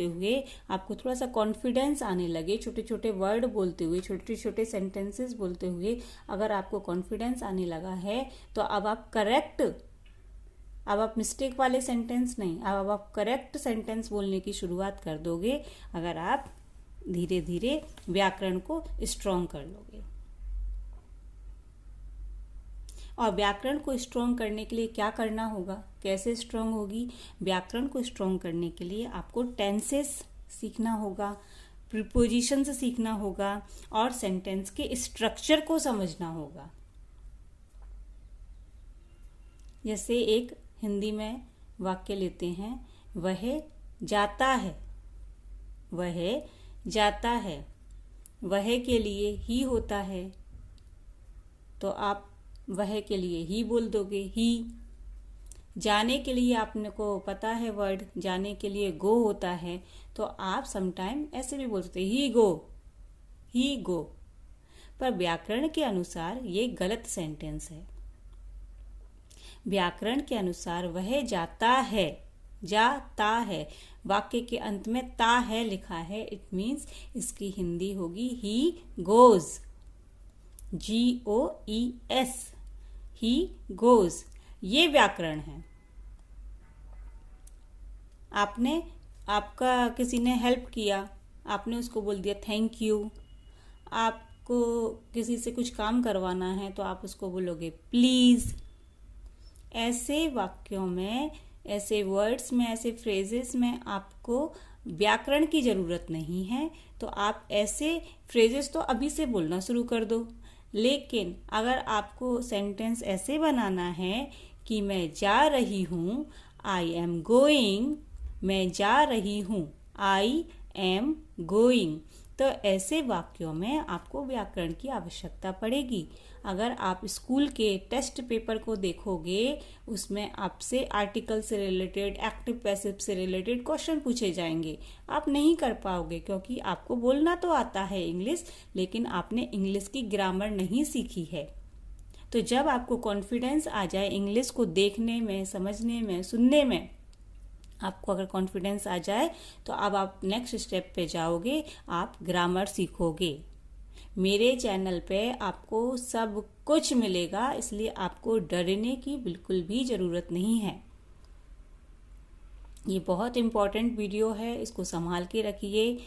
हुए आपको थोड़ा सा कॉन्फिडेंस आने लगे, छोटे छोटे वर्ड बोलते हुए, छोटे छोटे सेंटेंसेस बोलते हुए अगर आपको कॉन्फिडेंस आने लगा है तो अब आप मिस्टेक वाले सेंटेंस नहीं, अब आप करेक्ट सेंटेंस बोलने की शुरुआत कर दोगे अगर आप धीरे धीरे व्याकरण को स्ट्रॉन्ग कर लोगे। और व्याकरण को स्ट्रॉन्ग करने के लिए क्या करना होगा, कैसे स्ट्रॉन्ग होगी? व्याकरण को स्ट्रॉन्ग करने के लिए आपको टेंसेस सीखना होगा, प्रीपोजिशंस सीखना होगा और सेंटेंस के स्ट्रक्चर को समझना होगा। जैसे एक हिंदी में वाक्य लेते हैं, वह जाता है, वह जाता है, वह के लिए ही होता है, तो आप वह के लिए ही बोल दोगे, ही। जाने के लिए आपने को पता है वर्ड, जाने के लिए गो होता है, तो आप समटाइम ऐसे भी बोल सकते ही गो। पर व्याकरण के अनुसार ये गलत सेंटेंस है। व्याकरण के अनुसार वह जाता है, वाक्य के अंत में ता है लिखा है, इट मीन्स इसकी हिंदी होगी he goes, GOES, he goes. ये व्याकरण है। आपका किसी ने हेल्प किया, आपने उसको बोल दिया थैंक यू। आपको किसी से कुछ काम करवाना है तो आप उसको बोलोगे प्लीज। ऐसे वाक्यों में ऐसे वर्ड्स में, ऐसे फ्रेजेस में आपको व्याकरण की ज़रूरत नहीं है, तो आप ऐसे फ्रेजेस तो अभी से बोलना शुरू कर दो। लेकिन अगर आपको सेंटेंस ऐसे बनाना है कि मैं जा रही हूँ, आई एम गोइंग, मैं जा रही हूँ, आई एम गोइंग, तो ऐसे वाक्यों में आपको व्याकरण की आवश्यकता पड़ेगी। अगर आप स्कूल के टेस्ट पेपर को देखोगे, उसमें आपसे आर्टिकल से रिलेटेड, एक्टिव पैसिव से रिलेटेड क्वेश्चन पूछे जाएंगे। आप नहीं कर पाओगे क्योंकि आपको बोलना तो आता है इंग्लिश, लेकिन आपने इंग्लिश की ग्रामर नहीं सीखी है। तो जब आपको कॉन्फिडेंस आ जाए इंग्लिश को देखने में, समझने में, सुनने में, आपको अगर कॉन्फिडेंस आ जाए तो अब आप नेक्स्ट स्टेप पे जाओगे, आप ग्रामर सीखोगे। मेरे चैनल पे आपको सब कुछ मिलेगा, इसलिए आपको डरने की बिल्कुल भी ज़रूरत नहीं है। ये बहुत इम्पॉर्टेंट वीडियो है, इसको संभाल के रखिए।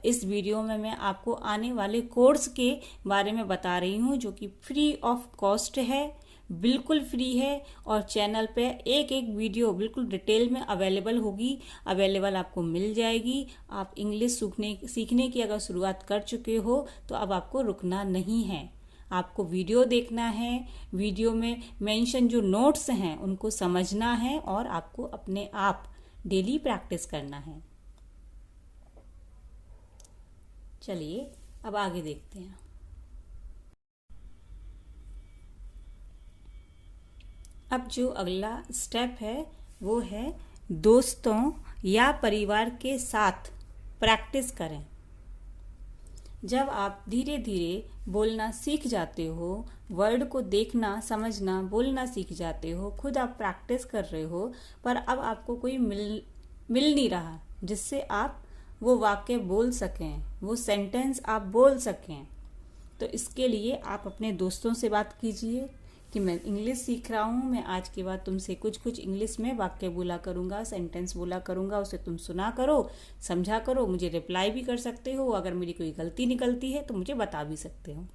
इस वीडियो में मैं आपको आने वाले कोर्स के बारे में बता रही हूँ, जो कि फ्री ऑफ कॉस्ट है, बिल्कुल फ्री है, और चैनल पे एक एक वीडियो बिल्कुल डिटेल में अवेलेबल होगी, अवेलेबल आपको मिल जाएगी। आप इंग्लिश सीखने की अगर शुरुआत कर चुके हो तो अब आपको रुकना नहीं है। आपको वीडियो देखना है, वीडियो में मेंशन जो नोट्स हैं उनको समझना है, और आपको अपने आप डेली प्रैक्टिस करना है। चलिए अब आगे देखते हैं। अब जो अगला स्टेप है वो है दोस्तों या परिवार के साथ प्रैक्टिस करें। जब आप धीरे धीरे बोलना सीख जाते हो, वर्ड को देखना, समझना, बोलना सीख जाते हो, खुद आप प्रैक्टिस कर रहे हो, पर अब आपको कोई मिल नहीं रहा जिससे आप वो वाक्य बोल सकें, वो सेंटेंस आप बोल सकें, तो इसके लिए आप अपने दोस्तों से बात कीजिए कि मैं इंग्लिश सीख रहा हूँ, मैं आज के बाद तुमसे कुछ कुछ इंग्लिश में वाक्य बोला करूँगा, सेंटेंस बोला करूँगा, उसे तुम सुना करो, समझा करो, मुझे रिप्लाई भी कर सकते हो, अगर मेरी कोई गलती निकलती है तो मुझे बता भी सकते हो।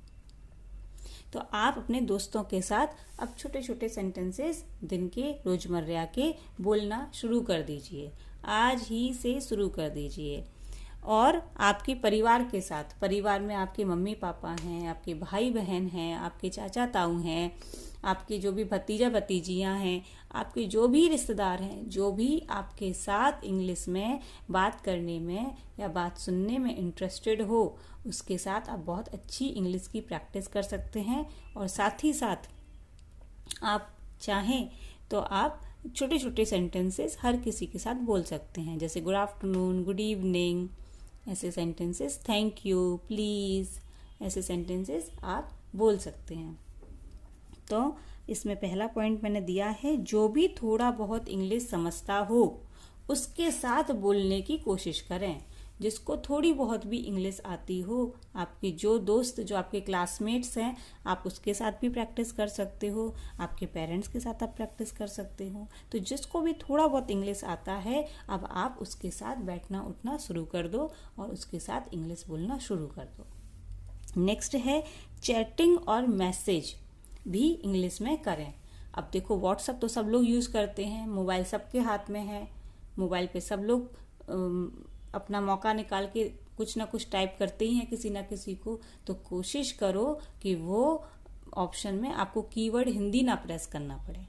तो आप अपने दोस्तों के साथ अब छोटे छोटे सेंटेंसेस दिन के, रोजमर्रा के बोलना शुरू कर दीजिए, आज ही से शुरू कर दीजिए। और आपके परिवार के साथ, परिवार में आपके मम्मी पापा हैं, आपके भाई बहन हैं, आपके चाचा ताऊ हैं, आपके जो भी भतीजा भतीजियां हैं, आपके जो भी रिश्तेदार हैं, जो भी आपके साथ इंग्लिश में बात करने में या बात सुनने में इंटरेस्टेड हो, उसके साथ आप बहुत अच्छी इंग्लिश की प्रैक्टिस कर सकते हैं। और साथ ही साथ आप चाहें तो आप छोटे छोटे सेंटेंसेस हर किसी के साथ बोल सकते हैं, जैसे गुड आफ्टरनून, गुड इवनिंग, ऐसे सेंटेंसेस, थैंक यू, प्लीज़, ऐसे सेंटेंसेस आप बोल सकते हैं। तो इसमें पहला पॉइंट मैंने दिया है, जो भी थोड़ा बहुत इंग्लिश समझता हो उसके साथ बोलने की कोशिश करें। जिसको थोड़ी बहुत भी इंग्लिश आती हो, आपके जो दोस्त, जो आपके क्लासमेट्स हैं, आप उसके साथ भी प्रैक्टिस कर सकते हो, आपके पेरेंट्स के साथ आप प्रैक्टिस कर सकते हो। तो जिसको भी थोड़ा बहुत इंग्लिश आता है, अब आप उसके साथ बैठना उठना शुरू कर दो और उसके साथ इंग्लिश बोलना शुरू कर दो। नेक्स्ट है चैटिंग और मैसेज भी इंग्लिश में करें। अब देखो, व्हाट्सएप तो सब लोग यूज़ करते हैं, मोबाइल सबके हाथ में है, मोबाइल पे सब लोग अपना मौका निकाल के कुछ ना कुछ टाइप करते ही हैं किसी ना किसी को। तो कोशिश करो कि वो ऑप्शन में आपको कीवर्ड हिंदी ना प्रेस करना पड़े,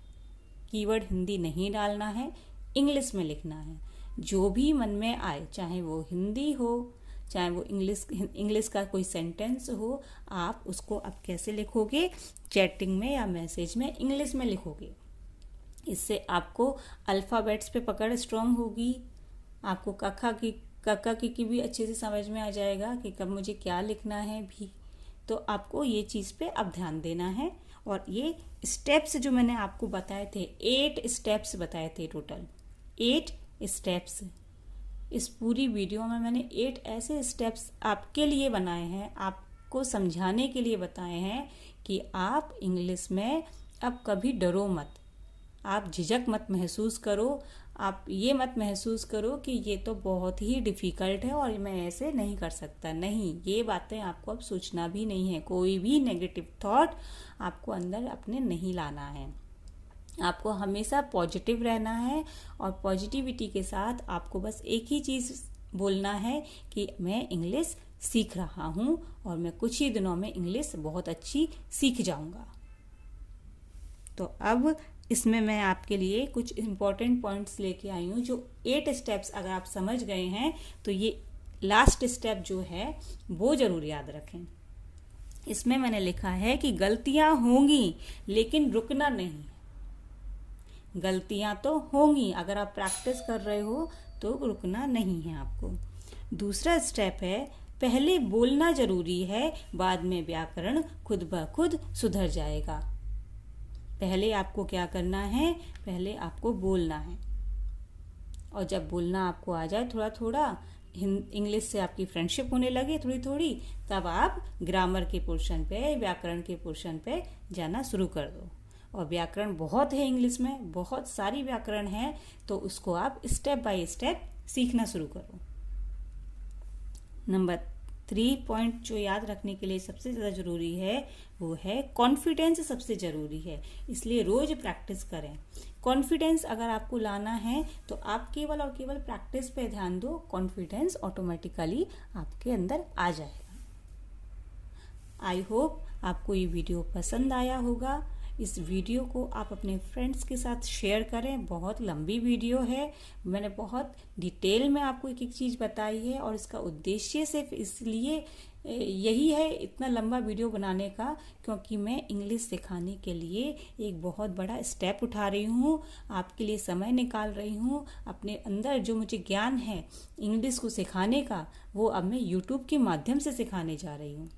कीवर्ड हिंदी नहीं डालना है, इंग्लिश में लिखना है। जो भी मन में आए, चाहे वो हिंदी हो, चाहे वो इंग्लिश का कोई सेंटेंस हो, आप उसको अब कैसे लिखोगे, चैटिंग में या मैसेज में इंग्लिश में लिखोगे। इससे आपको अल्फ़ाबेट्स पे पकड़ स्ट्रांग होगी, आपको कक्का की भी अच्छे से समझ में आ जाएगा कि कब मुझे क्या लिखना है भी। तो आपको ये चीज़ पे अब ध्यान देना है। और ये स्टेप्स जो मैंने आपको बताए थे, 8 स्टेप्स बताए थे, टोटल 8 स्टेप्स। इस पूरी वीडियो में मैंने 8 ऐसे स्टेप्स आपके लिए बनाए हैं, आपको समझाने के लिए बताए हैं कि आप इंग्लिश में अब कभी डरो मत, आप झिझक मत महसूस करो, आप ये मत महसूस करो कि ये तो बहुत ही डिफ़िकल्ट है और मैं ऐसे नहीं कर सकता। नहीं, ये बातें आपको अब सोचना भी नहीं है, कोई भी नेगेटिव थॉट आपको अंदर अपने नहीं लाना है। आपको हमेशा पॉजिटिव रहना है और पॉजिटिविटी के साथ आपको बस एक ही चीज़ बोलना है कि मैं इंग्लिश सीख रहा हूँ और मैं कुछ ही दिनों में इंग्लिश बहुत अच्छी सीख जाऊँगा। तो अब इसमें मैं आपके लिए कुछ इम्पोर्टेंट पॉइंट्स लेके आई हूँ। जो 8 स्टेप्स अगर आप समझ गए हैं तो ये लास्ट स्टेप जो है वो जरूर याद रखें। इसमें मैंने लिखा है कि गलतियां होंगी लेकिन रुकना नहीं। गलतियां तो होंगी, अगर आप प्रैक्टिस कर रहे हो तो रुकना नहीं है आपको। दूसरा स्टेप है पहले बोलना जरूरी है, बाद में व्याकरण खुद ब खुद सुधर जाएगा। पहले आपको क्या करना है, पहले आपको बोलना है और जब बोलना आपको आ जाए थोड़ा थोड़ा, इंग्लिश से आपकी फ्रेंडशिप होने लगे थोड़ी थोड़ी, तब आप ग्रामर के पोर्शन पे, व्याकरण के पोर्शन पे जाना शुरू कर दो। और व्याकरण बहुत है इंग्लिश में, बहुत सारी व्याकरण है, तो उसको आप स्टेप बाय स्टेप सीखना शुरू करो। नंबर 3 पॉइंट जो याद रखने के लिए सबसे ज़्यादा ज़रूरी है वो है कॉन्फिडेंस सबसे ज़रूरी है, इसलिए रोज प्रैक्टिस करें। कॉन्फिडेंस अगर आपको लाना है तो आप केवल और केवल प्रैक्टिस पे ध्यान दो, कॉन्फिडेंस ऑटोमेटिकली आपके अंदर आ जाएगा। आई होप आपको ये वीडियो पसंद आया होगा। इस वीडियो को आप अपने फ्रेंड्स के साथ शेयर करें। बहुत लंबी वीडियो है, मैंने बहुत डिटेल में आपको एक एक चीज़ बताई है और इसका उद्देश्य सिर्फ इसलिए यही है इतना लंबा वीडियो बनाने का, क्योंकि मैं इंग्लिश सिखाने के लिए एक बहुत बड़ा स्टेप उठा रही हूँ, आपके लिए समय निकाल रही हूँ। अपने अंदर जो मुझे ज्ञान है इंग्लिश को सिखाने का, वो अब मैं यूट्यूब के माध्यम से सिखाने जा रही हूँ।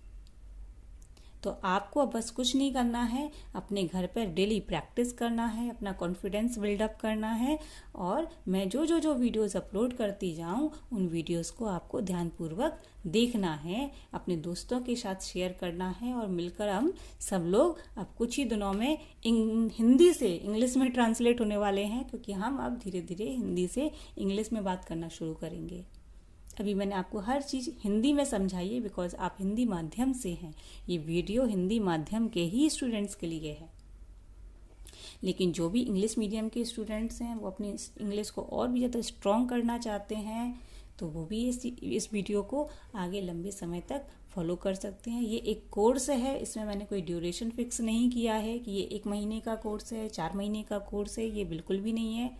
तो आपको अब बस कुछ नहीं करना है, अपने घर पर डेली प्रैक्टिस करना है, अपना कॉन्फिडेंस बिल्डअप करना है और मैं जो वीडियोस अपलोड करती जाऊं उन वीडियोस को आपको ध्यानपूर्वक देखना है, अपने दोस्तों के साथ शेयर करना है और मिलकर हम सब लोग अब कुछ ही दिनों में हिंदी से इंग्लिश में ट्रांसलेट होने वाले हैं, क्योंकि हम अब धीरे धीरे हिंदी से इंग्लिश में बात करना शुरू करेंगे। अभी मैंने आपको हर चीज़ हिंदी में समझाई है बिकॉज आप हिंदी माध्यम से हैं। ये वीडियो हिंदी माध्यम के ही स्टूडेंट्स के लिए है, लेकिन जो भी इंग्लिश मीडियम के स्टूडेंट्स हैं वो अपनी इंग्लिश को और भी ज़्यादा स्ट्रॉन्ग करना चाहते हैं तो वो भी इस वीडियो को आगे लंबे समय तक फॉलो कर सकते हैं। ये एक कोर्स है, इसमें मैंने कोई ड्यूरेशन फिक्स नहीं किया है कि ये 1 महीने का कोर्स है, 4 महीने का कोर्स है, ये बिल्कुल भी नहीं है।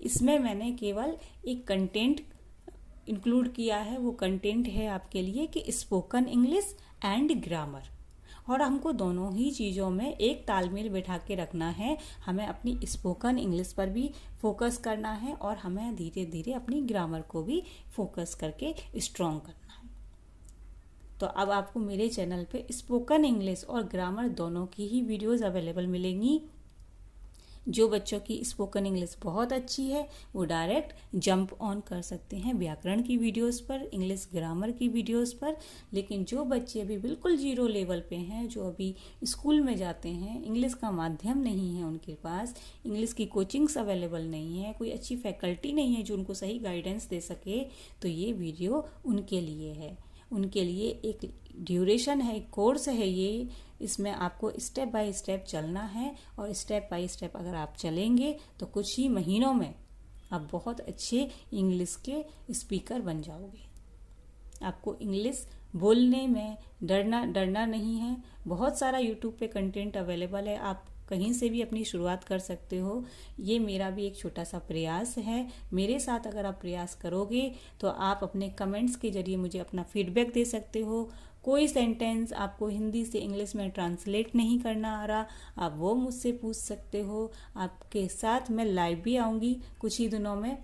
इसमें मैंने केवल एक कंटेंट इंक्लूड किया है। वो कंटेंट है आपके लिए कि स्पोकन इंग्लिश एंड ग्रामर, और हमको दोनों ही चीज़ों में एक तालमेल बैठा के रखना है। हमें अपनी स्पोकन इंग्लिश पर भी फोकस करना है और हमें धीरे धीरे अपनी ग्रामर को भी फोकस करके स्ट्रॉन्ग करना है। तो अब आपको मेरे चैनल पे स्पोकन इंग्लिश और ग्रामर दोनों की ही वीडियोस अवेलेबल मिलेंगी। जो बच्चों की स्पोकन इंग्लिश बहुत अच्छी है वो डायरेक्ट जंप ऑन कर सकते हैं व्याकरण की वीडियोस पर, इंग्लिश ग्रामर की वीडियोस पर। लेकिन जो बच्चे अभी बिल्कुल 0 लेवल पे हैं, जो अभी स्कूल में जाते हैं, इंग्लिश का माध्यम नहीं है उनके पास, इंग्लिश की कोचिंग्स अवेलेबल नहीं है, कोई अच्छी फैकल्टी नहीं है जो उनको सही गाइडेंस दे सके, तो ये वीडियो उनके लिए है। उनके लिए एक ड्यूरेशन है, एक कोर्स है ये, इसमें आपको स्टेप बाय स्टेप चलना है और स्टेप बाय स्टेप अगर आप चलेंगे तो कुछ ही महीनों में आप बहुत अच्छे इंग्लिश के स्पीकर बन जाओगे। आपको इंग्लिश बोलने में डरना नहीं है। बहुत सारा यूट्यूब पे कंटेंट अवेलेबल है, आप कहीं से भी अपनी शुरुआत कर सकते हो। ये मेरा भी एक छोटा सा प्रयास है। मेरे साथ अगर आप प्रयास करोगे तो आप अपने कमेंट्स के जरिए मुझे अपना फीडबैक दे सकते हो। कोई सेंटेंस आपको हिंदी से इंग्लिश में ट्रांसलेट नहीं करना आ रहा, आप वो मुझसे पूछ सकते हो। आपके साथ मैं लाइव भी आऊँगी कुछ ही दिनों में।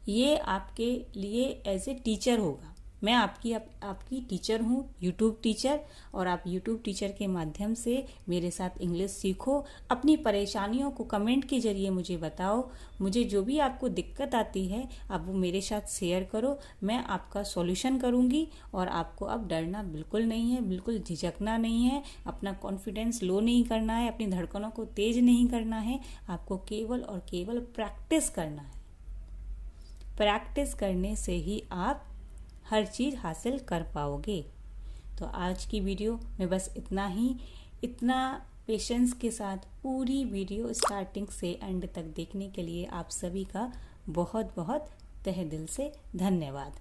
ये आपके लिए एज ए टीचर होगा। मैं आपकी टीचर हूँ, यूट्यूब टीचर, और आप यूट्यूब टीचर के माध्यम से मेरे साथ इंग्लिश सीखो। अपनी परेशानियों को कमेंट के जरिए मुझे बताओ। मुझे जो भी आपको दिक्कत आती है आप वो मेरे साथ शेयर करो, मैं आपका सॉल्यूशन करूँगी। और आपको अब डरना बिल्कुल नहीं है, बिल्कुल झिझकना नहीं है, अपना कॉन्फिडेंस लो नहीं करना है, अपनी धड़कनों को तेज नहीं करना है। आपको केवल और केवल प्रैक्टिस करना है। प्रैक्टिस करने से ही आप हर चीज़ हासिल कर पाओगे। तो आज की वीडियो में बस इतना पेशेंस के साथ पूरी वीडियो स्टार्टिंग से एंड तक देखने के लिए आप सभी का बहुत बहुत तहे दिल से धन्यवाद।